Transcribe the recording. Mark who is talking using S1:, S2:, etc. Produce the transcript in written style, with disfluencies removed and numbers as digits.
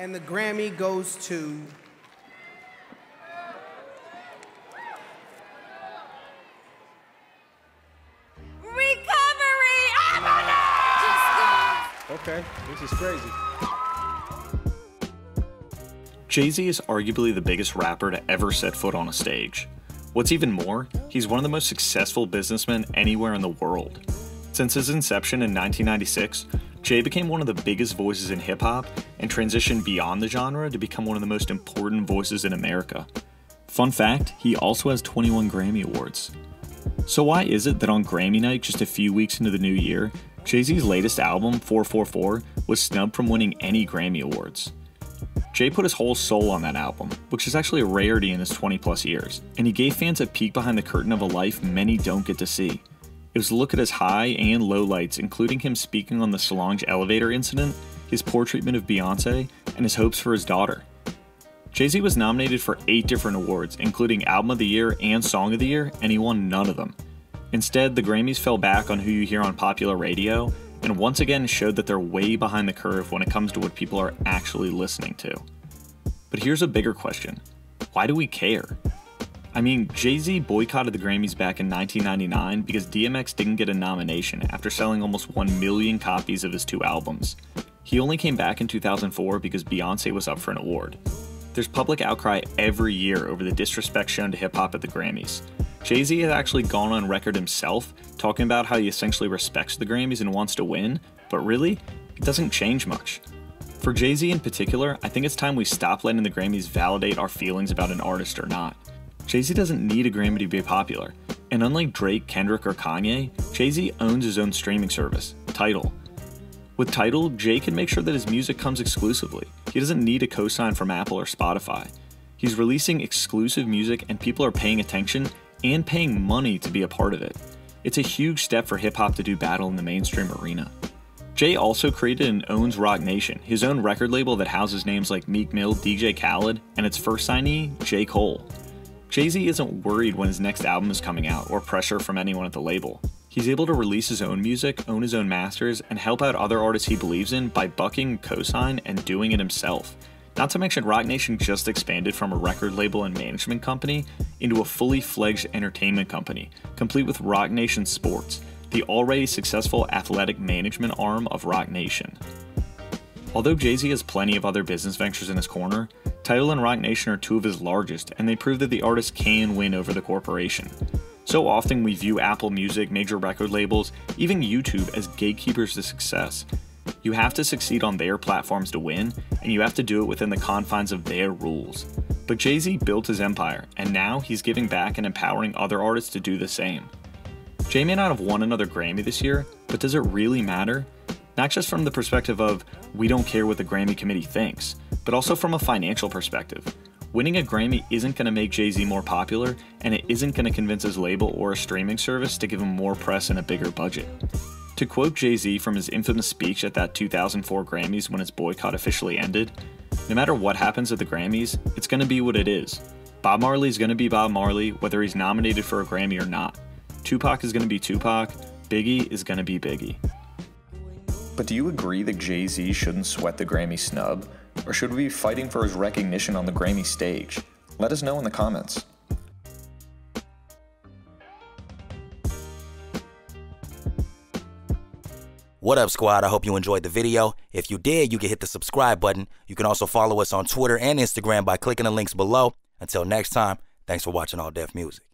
S1: And the Grammy goes to...
S2: Recovery!
S3: Okay, this is crazy.
S4: Jay-Z is arguably the biggest rapper to ever set foot on a stage. What's even more, he's one of the most successful businessmen anywhere in the world. Since his inception in 1996, Jay became one of the biggest voices in hip-hop and transitioned beyond the genre to become one of the most important voices in America. Fun fact, he also has 21 Grammy Awards. So why is it that on Grammy night, just a few weeks into the new year, Jay-Z's latest album, 444, was snubbed from winning any Grammy Awards? Jay put his whole soul on that album, which is actually a rarity in his 20-plus years, and he gave fans a peek behind the curtain of a life many don't get to see. It was a look at his high and lowlights, including him speaking on the Solange elevator incident, his poor treatment of Beyonce, and his hopes for his daughter. Jay-Z was nominated for 8 different awards, including Album of the Year and Song of the Year, and he won none of them. Instead, the Grammys fell back on who you hear on popular radio, and once again showed that they're way behind the curve when it comes to what people are actually listening to. But here's a bigger question. Why do we care? I mean, Jay-Z boycotted the Grammys back in 1999 because DMX didn't get a nomination after selling almost 1 million copies of his 2 albums. He only came back in 2004 because Beyonce was up for an award. There's public outcry every year over the disrespect shown to hip-hop at the Grammys. Jay-Z has actually gone on record himself talking about how he essentially respects the Grammys and wants to win, but really, it doesn't change much. For Jay-Z in particular, I think it's time we stop letting the Grammys validate our feelings about an artist or not. Jay-Z doesn't need a Grammy to be popular, and unlike Drake, Kendrick, or Kanye, Jay-Z owns his own streaming service, Tidal. With Tidal, Jay can make sure that his music comes exclusively. He doesn't need a cosign from Apple or Spotify. He's releasing exclusive music and people are paying attention and paying money to be a part of it. It's a huge step for hip-hop to do battle in the mainstream arena. Jay also created and owns Roc Nation, his own record label that houses names like Meek Mill, DJ Khaled, and its first signee, J. Cole. Jay-Z isn't worried when his next album is coming out or pressure from anyone at the label. He's able to release his own music, own his own masters, and help out other artists he believes in by bucking cosign and doing it himself. Not to mention, Roc Nation just expanded from a record label and management company into a fully fledged entertainment company, complete with Roc Nation Sports, the already successful athletic management arm of Roc Nation. Although Jay-Z has plenty of other business ventures in his corner, Tidal and Roc Nation are 2 of his largest, and they prove that the artist can win over the corporation. So often we view Apple Music, major record labels, even YouTube as gatekeepers to success. You have to succeed on their platforms to win, and you have to do it within the confines of their rules. But Jay-Z built his empire, and now he's giving back and empowering other artists to do the same. Jay may not have won another Grammy this year, but does it really matter? Not just from the perspective of, we don't care what the Grammy committee thinks, but also from a financial perspective. Winning a Grammy isn't going to make Jay-Z more popular, and it isn't going to convince his label or a streaming service to give him more press and a bigger budget. To quote Jay-Z from his infamous speech at that 2004 Grammys when his boycott officially ended, "No matter what happens at the Grammys, it's going to be what it is. Bob Marley's going to be Bob Marley whether he's nominated for a Grammy or not. Tupac is going to be Tupac, Biggie is going to be Biggie." But do you agree that Jay-Z shouldn't sweat the Grammy snub? Or should we be fighting for his recognition on the Grammy stage? Let us know in the comments.
S5: What up, squad? I hope you enjoyed the video. If you did, you can hit the subscribe button. You can also follow us on Twitter and Instagram by clicking the links below. Until next time, thanks for watching All Def Music.